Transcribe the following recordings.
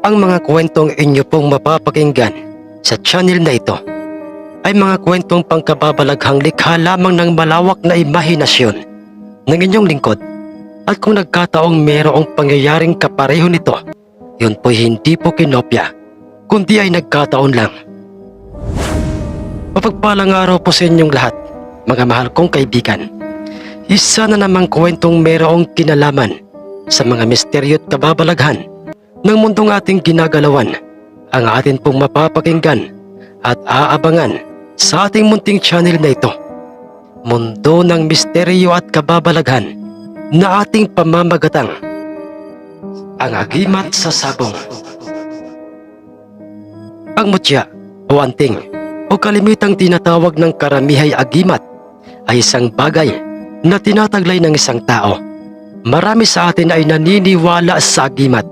Ang mga kwentong inyo pong mapapakinggan sa channel na ito ay mga kwentong pangkababalaghang likha lamang ng malawak na imahinasyon ng inyong lingkod. At kung nagkataong mayroong pangyayaring kapareho nito, yun po'y hindi po kinopya, kundi ay nagkataon lang. Mapagpalang araw po sa inyong lahat, mga mahal kong kaibigan. Isa na namang kwentong mayroong kinalaman sa mga misteryo at kababalaghan ng mundong ating ginagalawan ang atin pong mapapakinggan at aabangan sa ating munting channel na ito. Mundo ng misteryo at kababalaghan na ating pamamagatang ang agimat sa sabong. Ang mutya o anting o kalimitang tinatawag ng karamihay agimat ay isang bagay na tinataglay ng isang tao. Marami sa atin ay naniniwala sa agimat.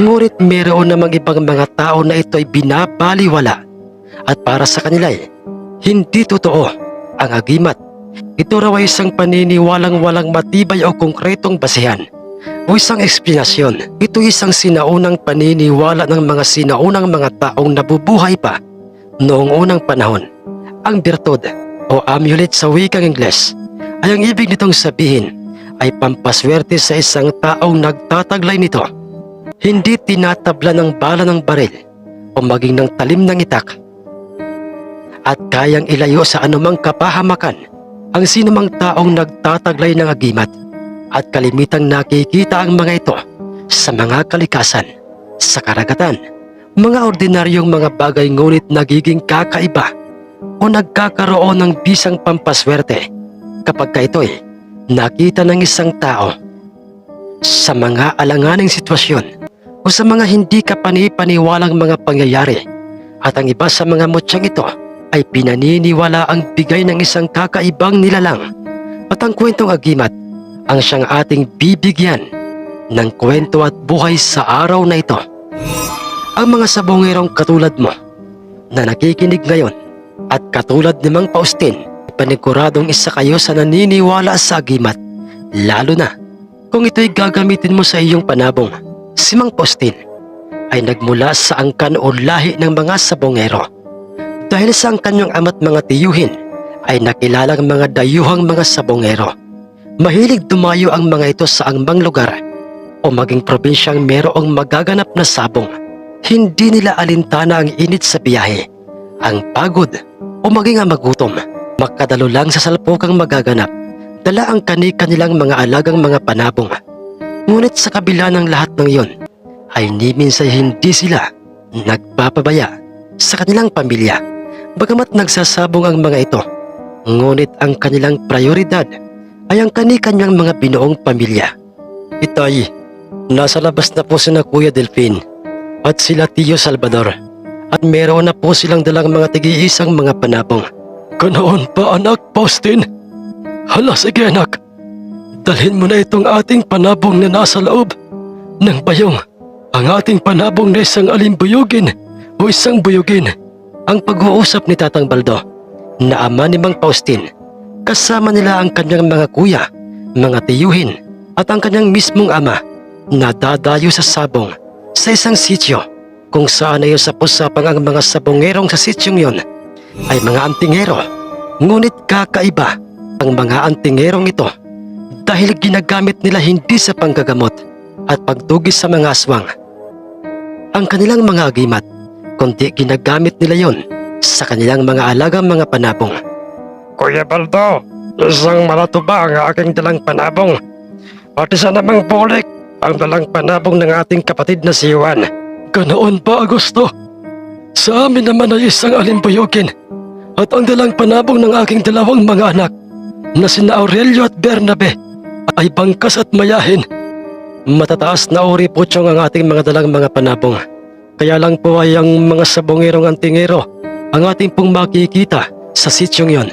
Ngunit mayroon namang ibang mga tao na ito ay binabaliwala at para sa kanila ay hindi totoo ang agimat. Ito raw ay isang paniniwalang walang matibay o konkretong basehan o isang eksplanasyon. Ito isang sinaunang paniniwala ng mga sinaunang mga taong nabubuhay pa noong unang panahon. Ang birtud o amulet sa wikang Ingles ay ang ibig nitong sabihin ay pampaswerte sa isang taong nagtataglay nito. Hindi tinatabla ng bala ng baril o maging ng talim ng itak. At kayang ilayo sa anumang kapahamakan ang sinumang taong nagtataglay ng agimat. At kalimitang nakikita ang mga ito sa mga kalikasan, sa karagatan, mga ordinaryong mga bagay ngunit nagiging kakaiba o nagkakaroon ng bisang pampaswerte kapag ito'y nakita ng isang tao. Sa mga alanganing sitwasyon o sa mga hindi kapani-paniwalang mga pangyayari at ang iba sa mga mutyang ito ay pinaniniwala ang bigay ng isang kakaibang nilalang at ang kwentong agimat ang siyang ating bibigyan ng kwento at buhay sa araw na ito. Ang mga sabongerong katulad mo na nakikinig ngayon at katulad ni Mang Faustin, paniguradong isa kayo sa naniniwala sa agimat, lalo na kung ito'y gagamitin mo sa iyong panabong. Si Mang Faustin ay nagmula sa angkan o lahi ng mga sabongero. Dahil sa angkan niyang ama't mga tiyuhin ay nakilalang mga dayuhang mga sabongero. Mahilig dumayo ang mga ito sa anumang lugar o maging probinsyang mayroong magaganap na sabong. Hindi nila alintana ang init sa biyahe, ang pagod o maging ang magutom. Makadalo lang sa salpukang magaganap, dala ang kani-kanilang mga alagang mga panabong. Ngunit sa kabila ng lahat ng iyon, ay ni minsan hindi sila nagpapabaya sa kanilang pamilya. Bagamat nagsasabong ang mga ito, ngunit ang kanilang prioridad ay ang kani-kanyang mga binuong pamilya. Itay, nasa labas na po sina Kuya Delfin at sila Tio Salvador at meron na po silang dalang mga tig-iisang mga panabong. Ganoon pa anak Faustin? Hala sige anak, dalhin mo na itong ating panabong na nasa loob ng bayong. Ang ating panabong na isang alimbuyugin o isang buyugin. Ang pag-uusap ni Tatang Baldo na ama ni Mang Faustin, kasama nila ang kanyang mga kuya, mga tiyuhin at ang kanyang mismong ama na dadayo sa sabong sa isang sityo kung saan ay usap-usapang ang mga sabongerong sa sityong yon ay mga antingero. Ngunit kakaiba ang mga antingerong ito dahil ginagamit nila hindi sa panggagamot at pagtugis sa mga aswang ang kanilang mga agimat, kundi ginagamit nila yon sa kanilang mga alagang mga panabong. Kuya Baldo, isang malatuba ang aking dalang panabong at isa namang bulik ang dalang panabong ng ating kapatid na si Juan. Ganoon ba, Augusto? Sa amin naman ay isang alimbuyugin at ang dalang panabong ng aking dalawang mga anak na sina Aurelio at Bernabe ay bangkas at mayahin. Matataas na uri po tiyong ang ating mga dalang mga panabong. Kaya lang po ay ang mga sabongerong antingero ang ating pong makikita sa sityong yon.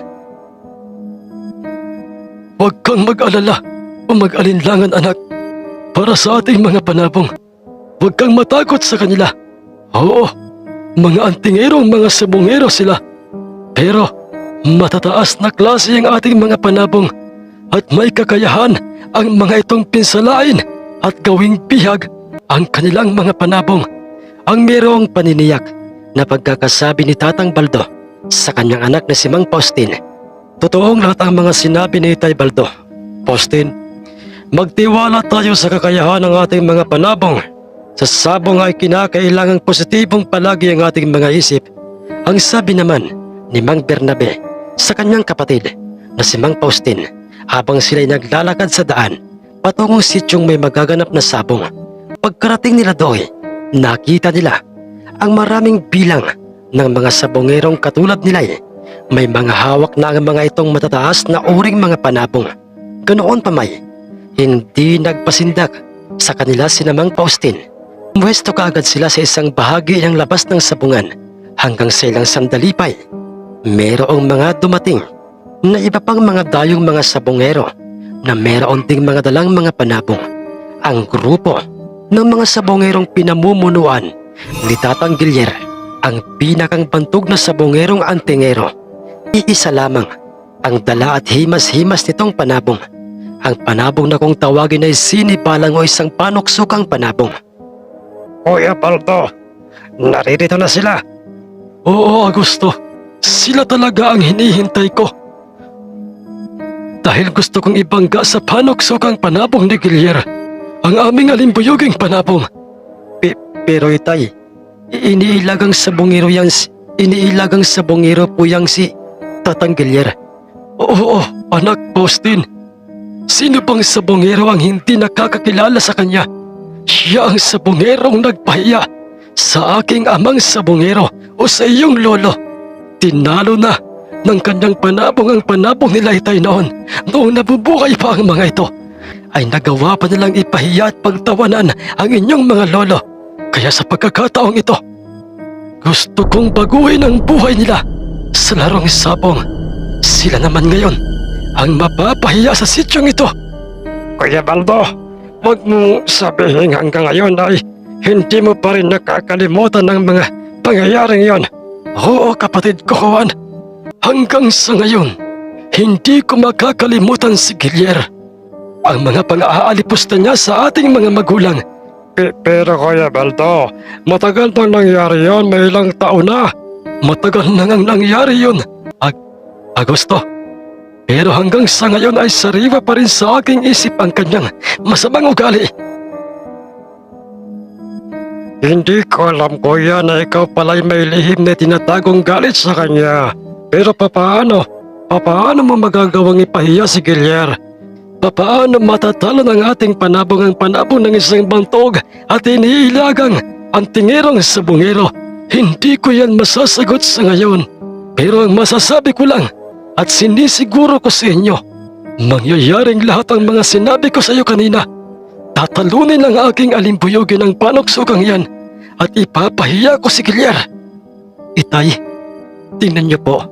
Huwag kang mag-alala o mag-alinlangan anak para sa ating mga panabong. Huwag kang matakot sa kanila. Oo, mga antingerong mga sabongero sila. Pero matataas na klase ang ating mga panabong at may kakayahan ang mga itong pinsalain at gawing bihag ang kanilang mga panabong. ang mayroong paniniyak na pagkakasabi ni Tatang Baldo sa kanyang anak na si Mang Faustin. Totoong lahat ang mga sinabi ni Itay Baldo. Faustin, magtiwala tayo sa kakayahan ng ating mga panabong. Sa sabong ay kinakailangang positibong palagi ang ating mga isip. Ang sabi naman ni Mang Bernabe sa kanyang kapatid na si Mang Faustin habang sila'y naglalakad sa daan patungong sityong may magaganap na sabong. Pagkarating nila doon, nakita nila ang maraming bilang ng mga sabongerong katulad nila. May mga hawak na ang mga itong matataas na uring mga panabong. Ganoon pa may, hindi nagpasindak sa kanila si Mang Faustin. Pwesto kaagad sila sa isang bahagi ng labas ng sabungan hanggang sa ilang sandali pa. Merong mga dumating na iba pang mga dayong mga sabongero na meron ding mga dalang mga panabong. Ang grupo ng mga sabongerong pinamumunuan ni Tatang Gilier, ang pinakang bantog na sabongerong antingero. Iisa lamang ang dala at himas-himas nitong panabong. Ang panabong na kung tawagin ay sinibalang o isang panuksukang panabong. Kuya Baldo, naririto na sila. Oo, Augusto. Sila talaga ang hinihintay ko. Dahil gusto kong ibangga sa panuksukang panabong ni Gilier ang aming alimbuyuging panabong. Pero Itay, iniilagang sabongero po yang si Tatang Gilier. Oo, anak Faustin. Sino bang sabongero ang hindi nakakakilala sa kanya? Siya ang sabongerong nagpahiya sa aking amang sabongero o sa iyong lolo. Tinalo na ng kanyang panabong ang panabong nila Itay noong nabubuhay pa ang mga ito. Ay nagawa pa nilang ipahiya at pagtawanan ang inyong mga lolo. Kaya sa pagkakataong ito, gusto kong baguhin ang buhay nila sa larong sabong. Sila naman ngayon ang mapapahiya sa sityong ito. Kuya Baldo, huwag mong sabihin hanggang ngayon ay hindi mo pa rin nakakalimutan ng mga pangyayaring yon. Oo, kapatid ko Juan. Hanggang sa ngayon, hindi ko makakalimutan si Gilier. Ang mga pang-aalipusta niya sa ating mga magulang. Pero Kuya Baldo, matagal nang nangyari yon, may ilang taon na. Matagal na nang nangyari yun. Agosto. Pero hanggang sa ngayon ay sariwa pa rin sa aking isip ang kanyang masamang ugali. Hindi ko alam kuya na ikaw pala'y may lihim na tinatagong galit sa kanya. Pero papaano mo magagawang ipahiya si Gilier? Papaano matatalo ng ating panabong ang panabong ng isang bantog at iniilagang antingerong sabongero? Hindi ko yan masasagot sa ngayon. Pero ang masasabi ko lang at sinisiguro ko sa inyo, mangyayaring lahat ang mga sinabi ko sa iyo kanina. Tatalunin ang aking alimbuyugin ng panuksukang yan at ipapahiya ko si Gilier. Itay, tingnan niyo po,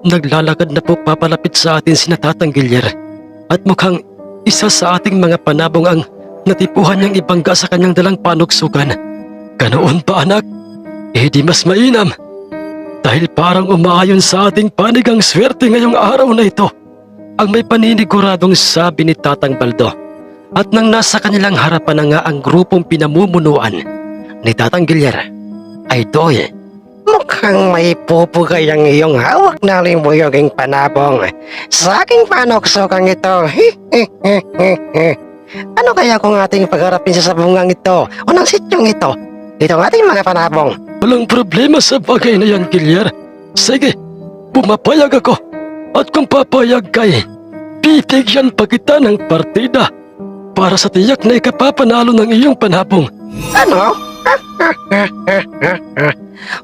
naglalakad na po papalapit sa atin si Tatang Gilier at mukhang isa sa ating mga panabong ang natipuhan niyang ibangga sa kanyang dalang panuksukan. Ganoon ba anak? Eh di mas mainam. Dahil parang umaayon sa ating panig ang swerte ngayong araw na ito. Ang may paniniguradong sabi ni Tatang Baldo. At nang nasa kanilang harapan na nga ang grupong pinamumunuan ni Tatang Gilier, ay doy, mukhang may pupugay ang iyong hawak na limbuyoging panabong sa aking panuksukang ito. Ano kaya kung ating pagharapin sa sabungang ito o ng sityong ito? Dito ang ating mga panabong. Walang problema sa bagay na yan, Gilier. Sige, pumapayag ako. At kung papayag kay, bibigyan pa kita ng partida para sa tiyak na ikapapanalo ng iyong panabong. Ano?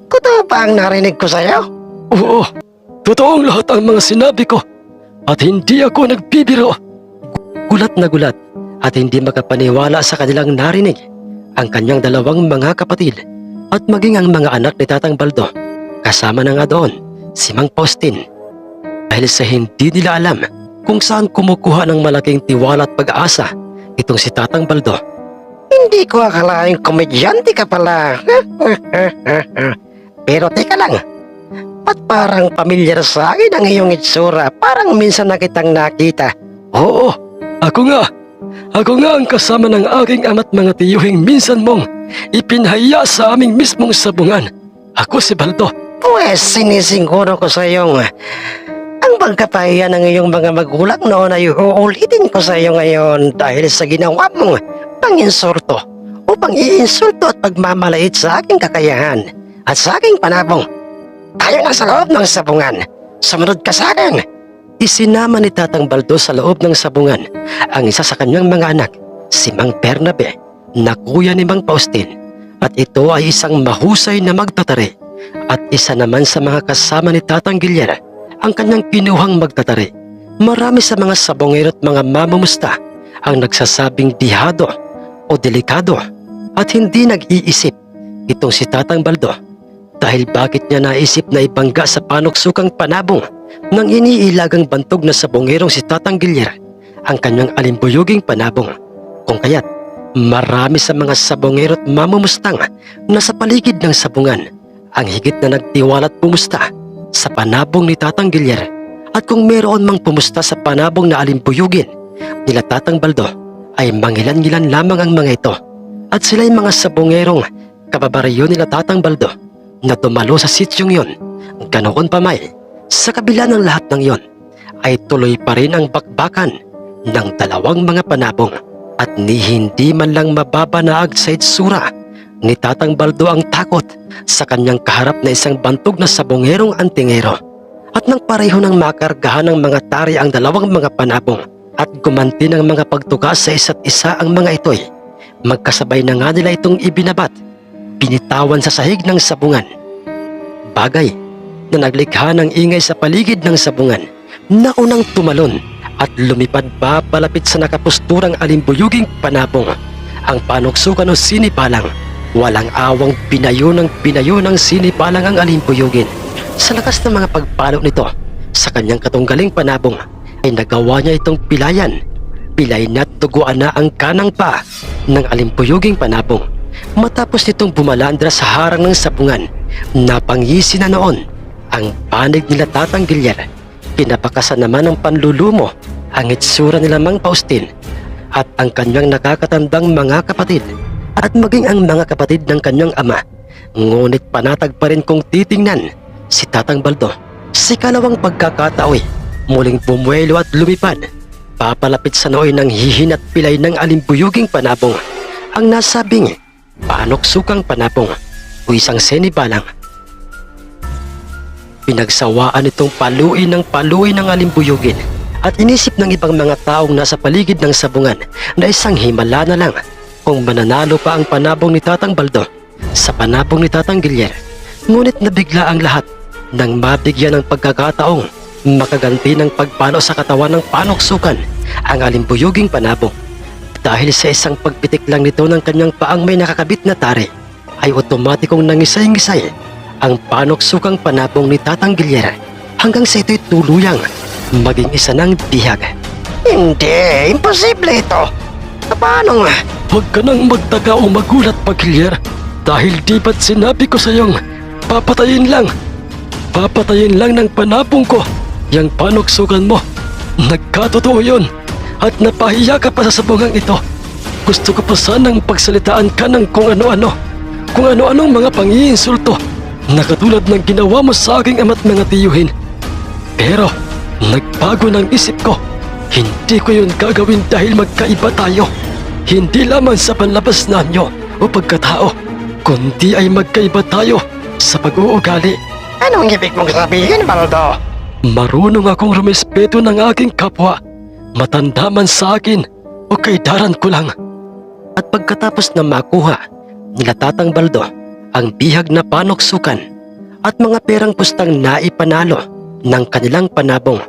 Totoo ba ang narinig ko sa'yo? Oo, totoong lahat ang mga sinabi ko. At hindi ako nagbibiro. Gulat na gulat at hindi makapaniwala sa kanilang narinig ang kanyang dalawang mga kapatid at maging ang mga anak ni Tatang Baldo. Kasama na nga doon si Mang Faustin. Dahil sa hindi nila alam kung saan kumukuha ng malaking tiwala at pag-asa itong si Tatang Baldo. Hindi ko akalaing komedyante ka pala. Pero teka lang, ba't parang pamilyar sa akin ang iyong itsura? Parang minsan na kitang nakita. Oo, ako nga. Ako nga ang kasama ng aking ama't mga tiyuhing minsan mong ipinahaya sa aming mismong sabungan. Ako si Baldo. Pues sinisiguro ko sa iyong ang pagkapahiya ng iyong mga magulang noon ay uulitin ko sa iyo ngayon dahil sa ginawa mong panginsulto o pang-iinsulto at pagmamalait sa aking kakayahan at sa aking panabong. Tayo na sa loob ng sabungan. Sumunod ka sa akin. Isinama ni Tatang Baldo sa loob ng sabungan ang isa sa kanyang mga anak, si Mang Bernabe, na kuya ni Mang Faustin, at ito ay isang mahusay na magtatari at isa naman sa mga kasama ni Tatang Gilyer ang kanyang kinuhang magtatari. Marami sa mga sabongero at mga mamumusta ang nagsasabing dihado o delikado at hindi nag-iisip itong si Tatang Baldo dahil bakit niya naisip na ibangga sa panuksukang panabong ng iniilagang bantog na sabongerong si Tatang Gilyer ang kanyang alimbuyuging panabong. Kung kaya't marami sa mga sabongero at mamumustang na sa paligid ng sabungan ang higit na nagtiwala at pumusta sa panabong ni Tatang Gilyer. At kung meron mang pumusta sa panabong na alimbuyugin nila Tatang Baldo ay mangilan-ngilan lamang ang mga ito, at sila'y mga sabongerong kababaryo nila Tatang Baldo na dumalo sa sityong yon. Ganoon pa may, sa kabila ng lahat ng yon ay tuloy pa rin ang bakbakan ng dalawang mga panabong, at ni hindi man lang mababa na sa itsura ni Tatang Baldo ang takot sa kanyang kaharap na isang bantog na sabongerong antingero. At nang pareho ng makargahan ng mga tari ang dalawang mga panabong at gumanti ng mga pagtugas sa isa't isa ang mga ito'y magkasabay na nga nila itong ibinabat, binitawan sa sahig ng sabungan. Bagay na naglikha ng ingay sa paligid ng sabungan na unang tumalon at lumipad pa palapit sa nakapusturang alimbuyuging panabong. Ang panuksukan o sinipalang, walang awang pinayo ng sinipalang ang alimbuyugin. Sa lakas ng mga pagpalo nito sa kanyang katunggaling panabong ay nagawa niya itong pilayan. Pilay na tuguan na ang kanang pa ng alimbuyuging panabong. Matapos nitong bumalandra sa harang ng sabungan, napangisi na noon ang panig nila Tatang Gilyer. Pinapakasan naman ng panlulumo ang itsura nila Mang Faustin at ang kanyang nakakatandang mga kapatid at maging ang mga kapatid ng kanyang ama. Ngunit panatag pa rin kung titingnan si Tatang Baldo. Si kalawang pagkakataoy muling bumuelo at lumipad papalapit sa nooy ng hihin at pilay ng alimbuyuging panabong. Ang nasabing panuksukang panabong o isang senibalang. Pinagsawaan itong paluin ng alimbuyugin at inisip ng ibang mga taong nasa paligid ng sabungan na isang himala na lang kung mananalo pa ang panabong ni Tatang Baldo sa panabong ni Tatang Gilyer. Ngunit nabigla ang lahat nang mabigyan ng pagkakataong makaganti ng pagpalo sa katawan ng panuksukan ang alimbuyuging panabong. Dahil sa isang pagpitik lang nito ng kanyang paang may nakakabit na tari ay otomatikong nangisay-ngisay ang panuksukang panabong ni Tatang Gilyer hanggang sa ito'y tuluyang maging isa ng bihag. Hindi, imposible ito. Paano nga? Huwag ka nang magtaka o magulat pa, Gilyer, dahil di ba't sinabi ko sa iyong papatayin lang ng panabong ko yang panuksukan mo. Nagkatotoo yun at napahiya ka pa sa sabungang ito. Gusto ko pa sanang pagsalitaan ka ng kung ano-anong mga pangiinsulto na katulad ng ginawa mo sa aking ama't mga tiyuhin. Pero nagbago ng isip ko. Hindi ko yun gagawin dahil magkaiba tayo. Hindi lamang sa panlabas na anyo o pagkatao, kundi ay magkaiba tayo sa pag-uugali. Anong ibig mong sabihin, Baldo? Marunong akong rumespeto ng aking kapwa, matanda man sa akin o kaidaran ko lang. At pagkatapos na makuha nila Tatang Baldo ang bihag na panuksukan at mga perang pustang naipanalo ng kanilang panabong,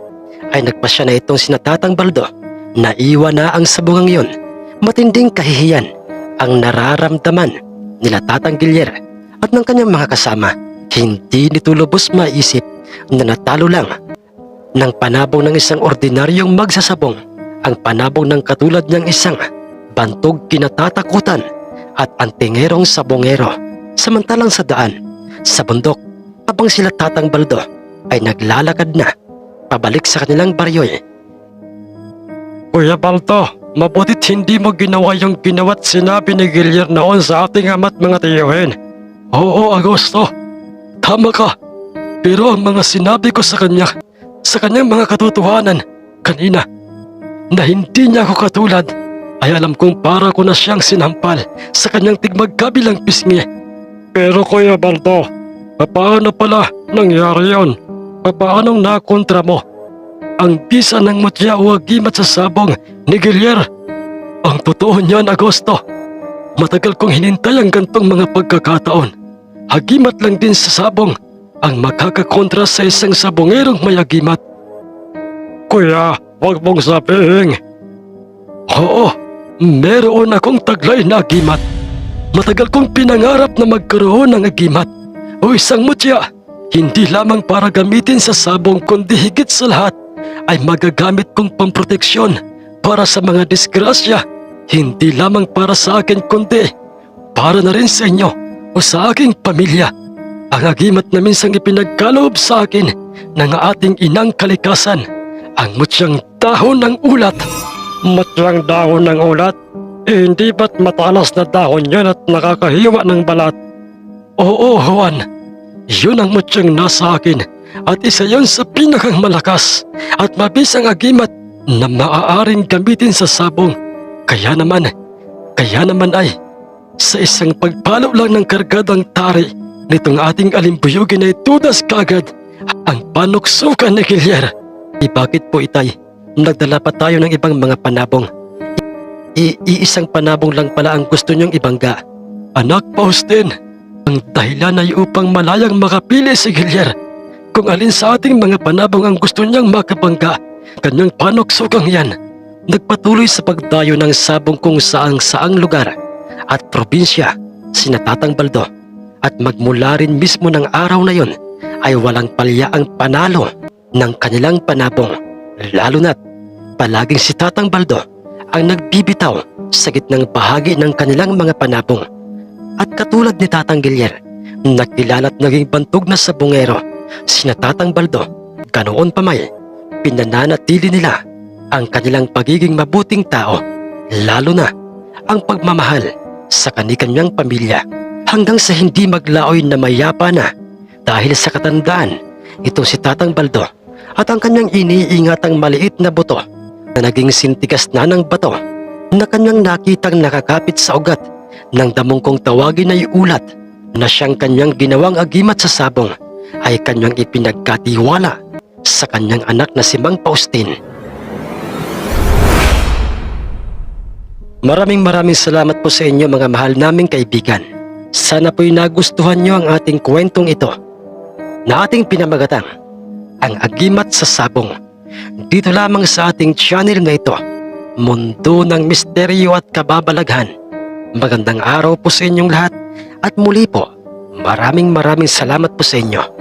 ay nagpasya na itong sina Tatang Baldo na iwan na ang sabungang yon. Matinding kahihiyan ang nararamdaman nila Tatang Gilyer at ng kanyang mga kasama. Hindi nito lubos maisip na natalo lang ng panabong ng isang ordinaryong magsasabong ang panabong ng katulad niyang isang bantog kinatatakutan at antingerong sabongero. Samantalang sa daan, sa bundok, habang sila Tatang Baldo ay naglalakad na pabalik sa kanilang baryoy. Kuya Baldo, Mabutit hindi mo ginawa yung ginawa't sinabi ni Gilier noon sa ating ama't mga tiyuhin. Oo, Agosto. Tama ka. Pero ang mga sinabi ko sa kanyang mga katotohanan kanina, na hindi niya ako katulad, ay alam kong para ko na siyang sinampal sa kanyang tigmagkabilang pisngi. Pero Kuya Baldo, paano pala nangyari yon? Paanong nakontra mo ang bisa ng mutya o agimat sa sabong ni Gilier? Ang totoo niyan, Agosto, matagal kong hinintay ang gantong mga pagkakataon. Hagimat lang din sa sabong ang makakakontra sa isang sabongerong may agimat. Kuya, wag mong sabihin. Oo, meron akong taglay na agimat. Matagal kong pinangarap na magkaroon ng agimat o isang mutya. Hindi lamang para gamitin sa sabong kundi higit sa lahat ay magagamit kong pamproteksyon para sa mga disgrasya. Hindi lamang para sa akin kundi para na rin sa inyo o sa aking pamilya. Ang agimat na minsang ipinagkaloob sa akin ng ating inang kalikasan, ang mutyang dahon ng ulat. Mutyang dahon ng ulat? Hindi ba't matalas na dahon yan at nakakahiwa ng balat? Oo, Juan. Yun ang mutyang nasa akin at isa yun sa pinakang malakas at mabisang agimat na maaaring gamitin sa sabong. Kaya naman ay sa isang pagpalo lang ng kargadang tari nitong ating alimbuyugin ay tudas kagad ang panuksukan ni Gilier. Bakit po, Itay? Nagdala pa tayo ng ibang mga panabong. Iisang panabong lang pala ang gusto niyong ibangga. Anak Faustin, ang dahilan ay upang malayang makapili si Gilier kung alin sa ating mga panabong ang gusto niyang makabangga. Kanyang panuksukang yan nagpatuloy sa pagdayo ng sabong kung saang lugar at probinsya sina Tatang Baldo, at magmula rin mismo ng araw na yon ay walang palya ang panalo ng kanilang panabong, lalo na't palaging si Tatang Baldo ang nagbibitaw sa gitnang bahagi ng kanilang mga panabong. At katulad ni Tatang Gilier, nakilala't naging bantog na sabongero sina Tatang Baldo, ganoon pa may pinananatili nila ang kanilang pagiging mabuting tao, lalo na ang pagmamahal sa kani-kanyang pamilya, hanggang sa hindi maglaoy na mayapa na dahil sa katandaan itong si Tatang Baldo at ang kanyang iniingatang maliit na buto na naging sintigas na ng bato na kanyang nakitang nakakapit sa ugat ng damong kong tawagin ay ulat na siyang kanyang ginawang agimat sa sabong ay kanyang ipinagkatiwala sa kanyang anak na si Mang Faustin. Maraming salamat po sa inyo mga mahal naming kaibigan. Sana po'y nagustuhan nyo ang ating kwentong ito na ating pinamagatang ang agimat sa sabong. Dito lamang sa ating channel na ito, Mundo ng Misteryo at Kababalaghan. Magandang araw po sa inyong lahat at muli po, maraming salamat po sa inyo.